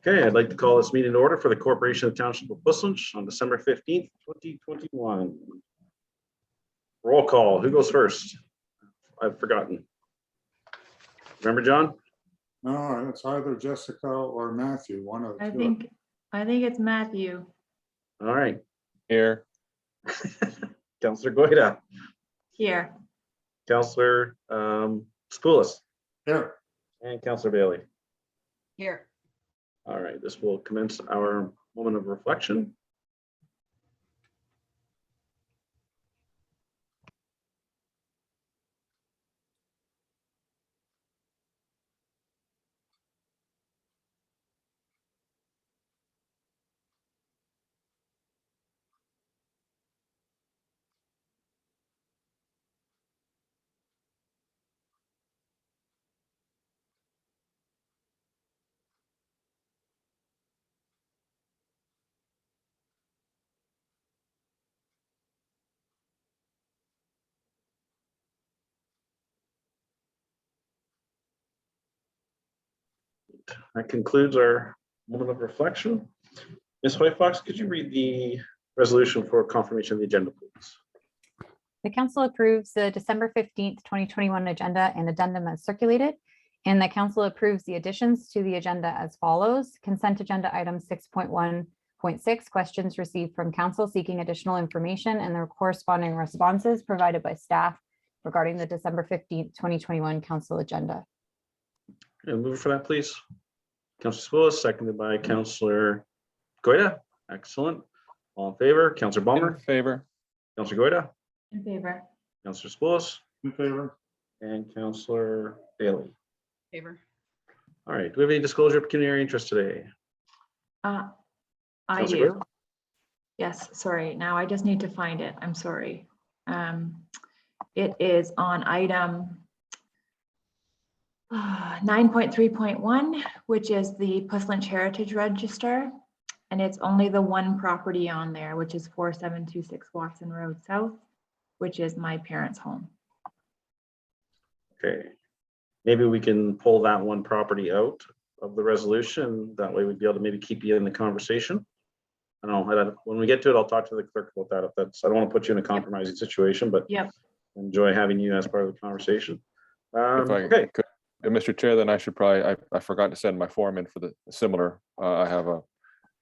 Okay, I'd like to call this meeting to order for the Corporation of Township of Busselton on December 15th, 2021. Roll call. Who goes first? I've forgotten. Remember, John? No, it's either Jessica or Matthew, one of the I two. think it's Matthew. All right. Here. Councillor Goyda, Here. Councillor Spoulos, Here, and Councillor Bailey. Here. All right, this will commence our moment of reflection. That concludes our moment of reflection. Ms. Hoyfox, could you read the resolution for confirmation of the agenda, please? The council approves the December 15th, 2021 agenda and addendum as circulated. And the council approves the additions to the agenda as follows. Consent agenda item 6.1.6, questions received from council seeking additional information and their corresponding responses provided by staff regarding the December 15th, 2021 council agenda. And move for that, please. Councillor Spoulos, seconded by Councillor Goyda. Excellent. All in favor? Councillor Balmer, In favor. Councillor Goyda, In favor. Councillor Spoulos, in favor. and Councillor Bailey. Favor. All right, do we have any disclosure of pecuniary interest today? I Councillor do. Yes, sorry. Now I just need to find it. I'm sorry. It is on item 9.3.1, which is the Puslinch Heritage Register. And it's only the one property on there, which is 4726 Watson Road South, which is my parents' home. Okay, maybe we can pull that one property out of the resolution. That way we'd be able to maybe keep you in the conversation. I don't know, when we get to it, I'll talk to the clerk about that. If that's, I don't want to put you in a compromising situation, but Yep. enjoy having you as part of the conversation. If I Okay, could, Mr. Chair, then I should probably, I forgot to send my form in for the similar. I have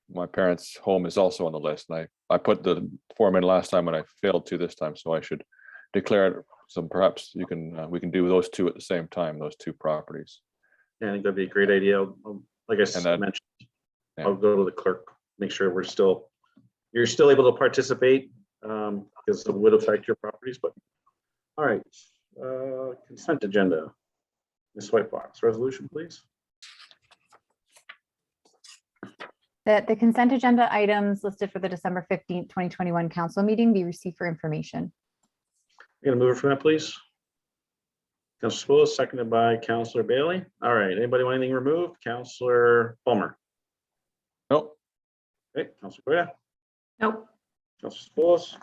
my parents' home is also on the list, and I put the form in last time and I failed to this time, so I should declare it. So perhaps you can, we can do those two at the same time, those two properties. yeah, I think that'd be a great idea. Like I that- mentioned, yeah. I'll go to the clerk, make sure you're still able to participate, because it would affect your properties, but all right. Consent agenda. Ms. Whitebox, resolution, please. That the consent agenda items listed for the December 15th, 2021 council meeting be received for information. You're gonna move it for that, please. Councillor Spoulos, seconded by Councillor Bailey. All right, anybody want anything removed? Councillor Palmer. Nope. Okay, Councillor Goyda, Nope. Councillor Spoulos,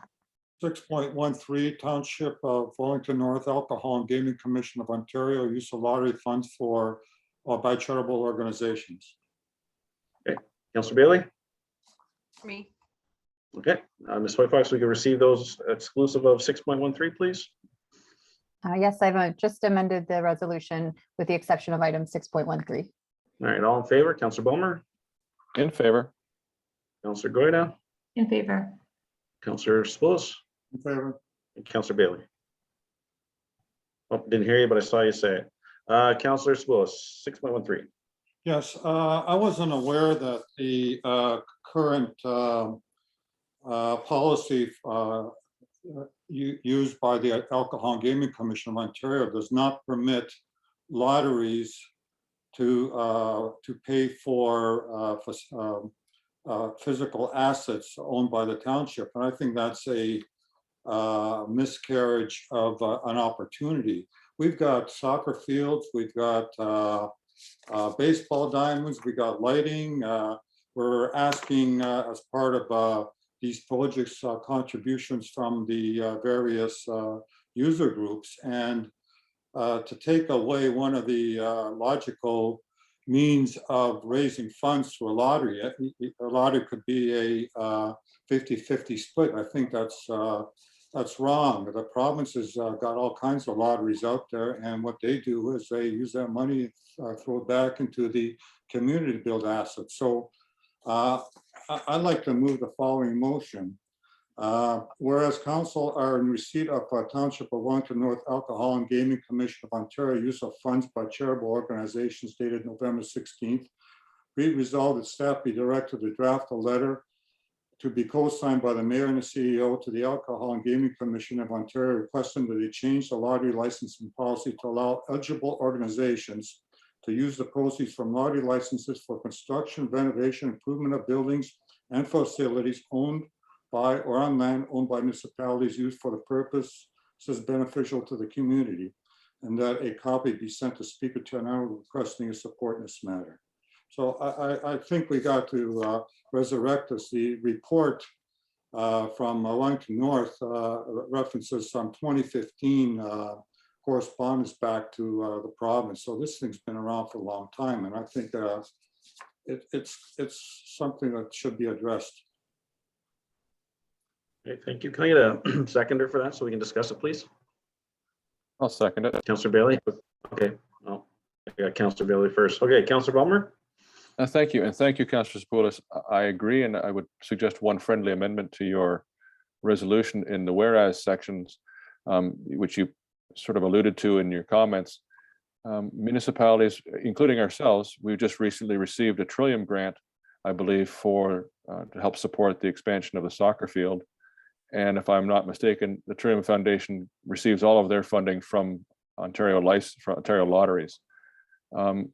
6.13 Township of Wellington North Alcohol and Gaming Commission of Ontario, use of lottery funds for by charitable organizations. Councillor Bailey. Me. Okay, Ms. Whitefox, we can receive those exclusive of 6.13, please. Yes, I've just amended the resolution with the exception of item 6.13. All right, all in favor? Councillor Balmer, In favor. Councillor Goyda, In favor. Councillor Spoulos, In favor. and Councillor Bailey. Oh, didn't hear you, but I saw you say it. Councillor Spoulos, 6.13. Yes, I wasn't aware that the current policy used by the Alcohol and Gaming Commission of Ontario does not permit lotteries to pay for physical assets owned by the township. And I think that's a miscarriage of an opportunity. We've got soccer fields, we've got baseball diamonds, we got lighting. We're asking as part of these projects contributions from the various user groups, and to take away one of the logical means of raising funds through a lottery. A lottery could be a 50-50 split. I think that's wrong. The province has got all kinds of lotteries out there, and what they do is they use that money, throw it back into the community to build assets. So I'd like to move the following motion. Whereas council are in receipt of Township of Wellington North Alcohol and Gaming Commission of Ontario use of funds by charitable organizations dated November 16th. Be it resolved that staff be directed to draft a letter to be co-signed by the mayor and the CEO to the Alcohol and Gaming Commission of Ontario requesting that they change the lottery licensing policy to allow eligible organizations to use the proceeds from lottery licenses for construction, renovation, improvement of buildings and facilities owned by or on land owned by municipalities used for the purpose is beneficial to the community, and that a copy be sent to Speaker Ternaro requesting his support in this matter. So I think we got to resurrect this. The report from Wellington North references some 2015 correspondence back to the province. So this thing's been around for a long time, and I think it's something that should be addressed. Okay, thank you. Can I get a seconder for that so we can discuss it, please? I'll second it. Councillor Bailey? Okay, oh, I got Councillor Bailey first. Okay, Councillor Ballmer? Thank you, and thank you, Councillor Sepoulis. I agree, and I would suggest one friendly amendment to your resolution in the whereas sections, which you sort of alluded to in your comments. Municipalities, including ourselves, we've just recently received a Trillium grant, I believe, for to help support the expansion of the soccer field. And if I'm not mistaken, the Trillium Foundation receives all of their funding from Ontario lotteries.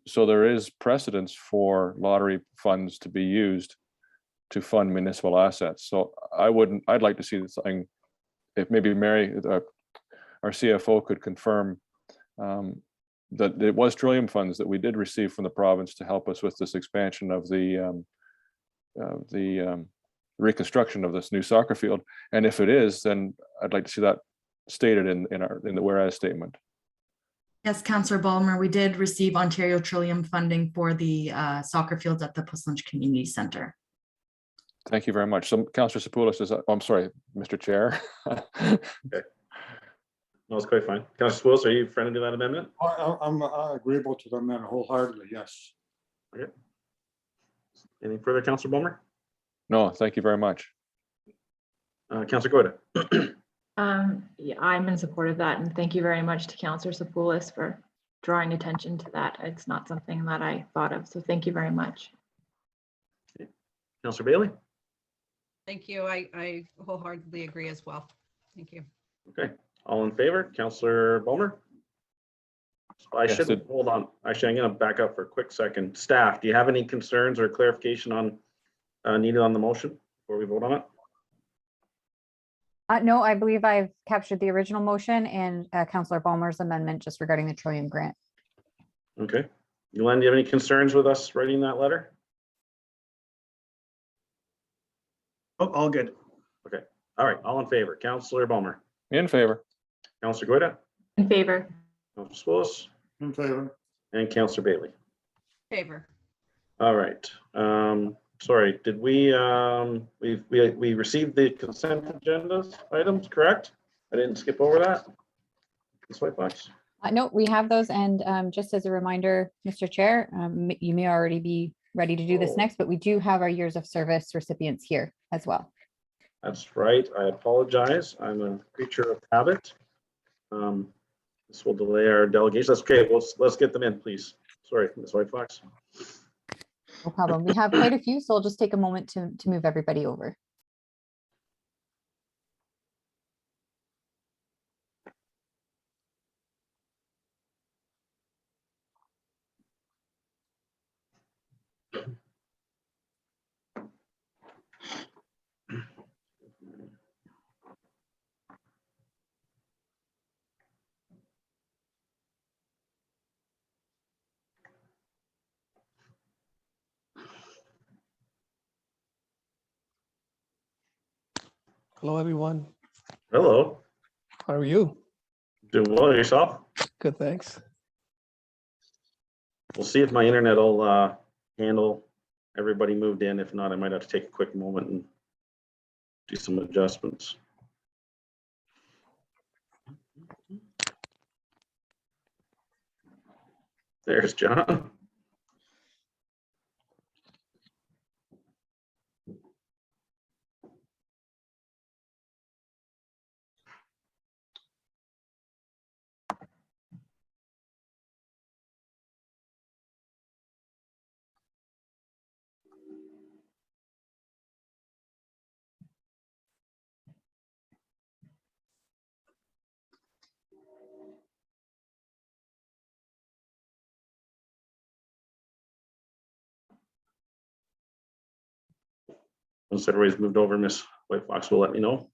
So there is precedence for lottery funds to be used to fund municipal assets. So I'd like to see this thing, if maybe Mary, our CFO, could confirm that it was Trillium funds that we did receive from the province to help us with this expansion of the reconstruction of this new soccer field. And if it is, then I'd like to see that stated in the whereas statement. Yes, Councillor Ballmer, we did receive Ontario Trillium funding for the soccer fields at the Puslinch Community Centre. Thank you very much. So Councillor Sepoulis I'm sorry, Mr. Chair. Okay. No, it's quite fine. Councillor Sepoulis, are you friendly to that amendment? I'm agreeable to the amendment wholeheartedly, yes. Okay. Any further, Councillor Ballmer? No, thank you very much. Councillor Goyda? Yeah, I'm in support of that, and thank you very much to Councillor Sepoulis for drawing attention to that. It's not something that I thought of, so thank you very much. Councillor Bailey? Thank you. I wholeheartedly agree as well. Thank you. Okay, all in favor? Councillor Ballmer? I Yes, should, hold on. Actually, I'm going to back up for a quick second. Staff, do you have any concerns or clarification on needed on the motion before we vote on it? No, I believe I've captured the original motion and Councillor Ballmer's amendment just regarding the Trillium grant. Okay. Glenn, do you have any concerns with us writing that letter? Oh, all good. Okay. All right. All in favor. Councillor Ballmer. In favor. Councillor Goyda. In favor. Councillor Sepoulis. In favor. And Councillor Bailey. Favor. All right. Sorry, did we received the consent agenda items, correct? I didn't skip over that. Ms. Whitebox? No, we have those. And just as a reminder, Mr. Chair, you may already be ready to do this next, but we do have our years of service recipients here as well. That's right. I apologize. I'm a creature of habit. This will delay our delegation. That's okay. Let's get them in, please. Sorry, Ms. Whitefox. No problem. We have quite a few, so I'll just take a moment to move everybody over. Hello, everyone. Hello. How are you? Doing well yourself? Good, thanks. We'll see if my internet will handle everybody moved in. If not, I might have to take a quick moment and do some adjustments. There's John. Once everybody's moved over, Miss White Fox will let me know.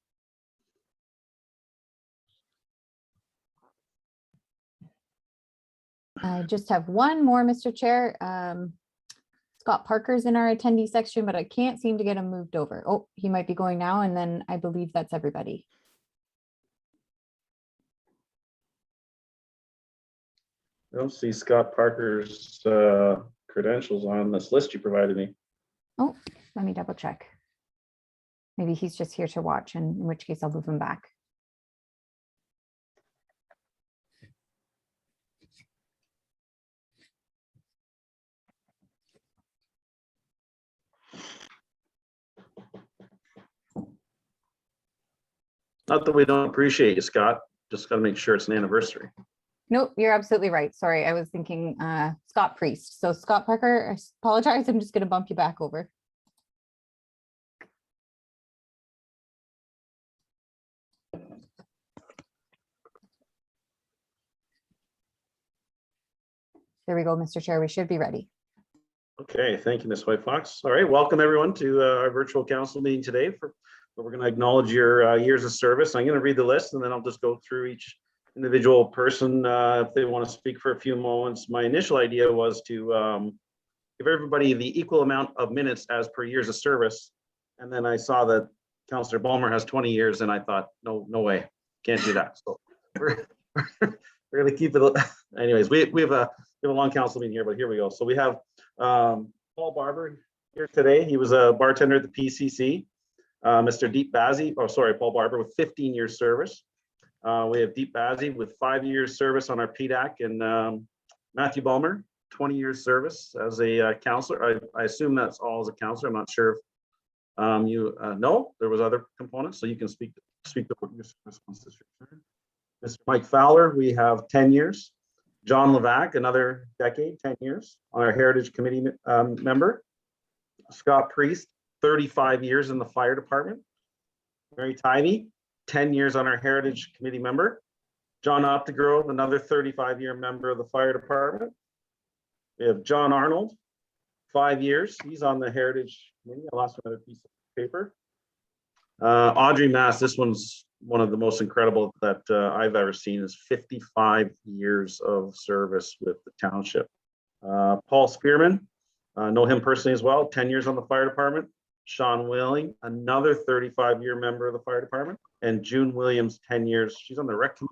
I just have one more, Mr. Chair. Scott Parker's in our attendee section, but I can't seem to get him moved over. Oh, he might be going now, and then I believe that's everybody. I don't see Scott Parker's credentials on this list you provided me. Oh, let me double check. Maybe he's just here to watch, and in which case I'll move him back. Not that we don't appreciate you, Scott. Just got to make sure it's an anniversary. Nope, you're absolutely right. Sorry, I was thinking Scott Priest. So Scott Parker, I apologize. I'm just going to bump you back over. There we go, Mr. Chair. We should be ready. Okay, thank you, Ms. White Fox. All right, welcome everyone to our virtual council meeting today where we're going to acknowledge your years of service. I'm going to read the list and then I'll just go through each individual person if they want to speak for a few moments. My initial idea was to give everybody the equal amount of minutes as per years of service. And then I saw that Councillor Balmer has 20 years and I thought, no way, can't do that. So we're going to keep it. Anyways, we have a long council meeting here, but here we go. So we have Paul Barber here today. He was a bartender at the PCC. Mr. Deep Bazzi, Paul Barber with 15 years service. We have Deep Bazzi with 5 years service on our PDAC, and Matthew Balmer, 20 years service as a counselor. I assume that's all as a counselor. I'm not sure if you know there was other components, so you can speak to what your service wants to share. Mr. Mike Fowler, we have 10 years. John Levac, another decade, 10 years on our Heritage Committee member. Scott Priest, 35 years in the fire department. Mary Tivey, 10 years on our Heritage Committee member. John Optigrove, another 35-year member of the fire department. We have John Arnold, 5 years. He's on the Heritage Committee. I lost another piece of paper. Audrey Mass, this one's one of the most incredible that I've ever seen, is 55 years of service with the township. Paul Spearman, know him personally as well, 10 years on the fire department. Sean Willing, another 35-year member of the fire department. And June Williams, 10 years. She's on the rec committee.